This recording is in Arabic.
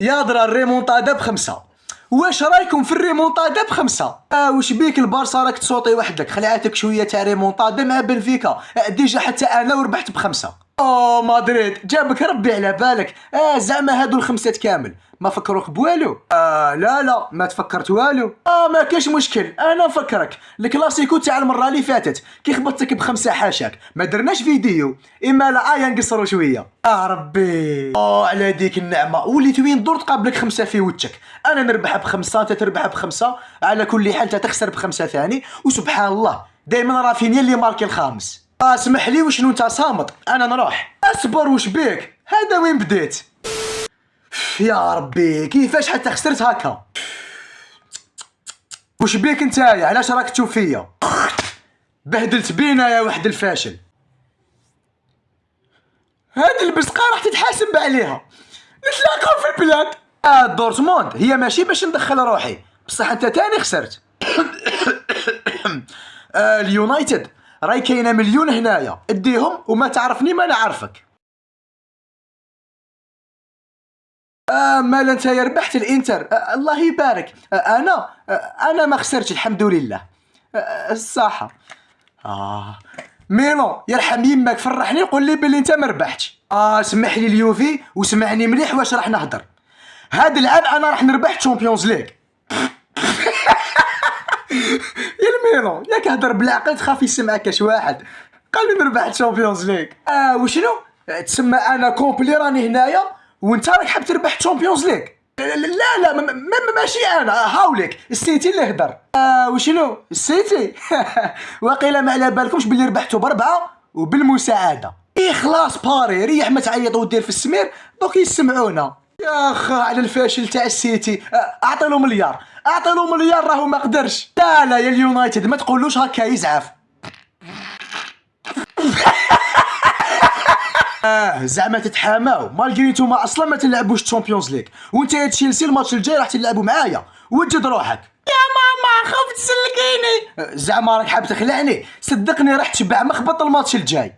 يا درا الريمونتادا بخمسة. واش رايكم في الريمونتادا بخمسة؟ واش بيك البارسا راك تصوتي وحدك؟ خلعتك شويه تاع ريمونتادا مع بنفيكا. ديجا حتى انا وربحت بخمسة. مدريد جابك ربي على بالك. زعما هادو الخمسات كامل ما فكروك بوالو؟ لا ما تفكرت والو. ما كاش مشكل، انا نفكرك. الكلاسيكو تاع المره اللي فاتت كي خبطتك بخمسه حاشاك ما درناش فيديو، اما لا نقصروا شويه. ربي على ديك النعمه، وليت وين دور تقابلك خمسه في وجهك. انا نربح بخمسه انت تربح بخمسه، على كل حال انت تخسر بخمسه ثاني. وسبحان الله دائما رافينيا اللي ماركي الخامس. اسمح لي وشنو انت صامت؟ انا نروح. اصبر وش بيك؟ هذا وين بديت؟ يا ربي كيفاش حتى خسرت هكا؟ وش بيك نتايا؟ علاش راك تشوف فيا؟ بهدلت بينا يا وحد الفاشل. هاد البسقه راح تتحاسب عليها. نتلاقاو في البلاد. دورتموند هي ماشي باش ندخل روحي، بصح انت تاني خسرت. اليونايتد راهي كاينه مليون هنايا، اديهم وما تعرفني ما نعرفك. مالا نتايا ربحت الانتر. الله يبارك. انا ما خسرتش الحمد لله. الصحة. ميلون يرحم يماك فرحني قول لي بلي انت ما ربحتش. سمح لي اليوفي وسمعني مليح واش راح نهضر. هاد العام انا راح نربح تشامبيونز ليغ. يا الميلون ياك هضر بالعقل تخاف يسمعك كاش واحد. قال لي نربح تشامبيونز ليغ. وشنو تسمى انا كومبلي راني هنايا وانت راك حاب تربح تشامبيونز ليغ؟ لا ماشي انا، هاوليك السيتي اللي هدر. وشنو السيتي؟ وقيلا ما على بالكمش باللي ربحتو بربعه وبالمساعده. خلاص باري ريح ما تعيط ودير في السمير دوك يسمعونا. يا خا على الفاشل تاع السيتي. اعطيلو مليار راهو ما قدرش. لا يا اليونايتد ما تقولوش هكا يزعف. زعما تتحاماو مالغري نتوما اصلا ما تلعبوش تشامبيونز ليغ، وانت يا تشيلسي الماتش الجاي راح تلعبوا معايا. وجد روحك يا ماما خفت تسلكيني. زعما راك حاب تخلعني؟ صدقني راح تشبع مخبط الماتش الجاي.